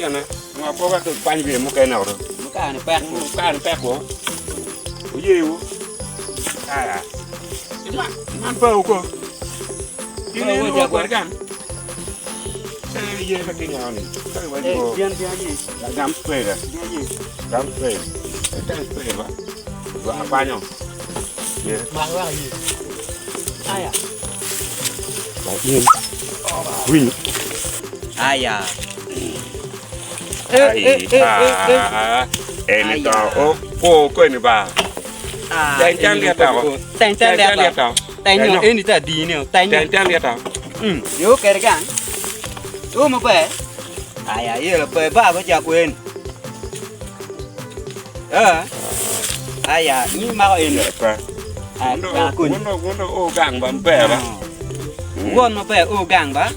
cái này mà có cái từ quanh về một cái nào rồi một cái này pet của gì u à man bầu cơ ini lu kuat kan saya dia pakai yang ni saya baju dia gì gam spray dah gam spray kita spray apa buat apa nyom ya bawa gì ai à lagi win ai à ini tahu oh kau ini bah Teng lihat tahu. Teng lihat tahu. Teng ini tadi ni. Teng lihat tahu. Yo kere kan. Mau pe. Ai iya là pe ba với cha quên. Ai à, ni mau in apa? Ai Guna gang bampe ba. Gon mau pe gang ba.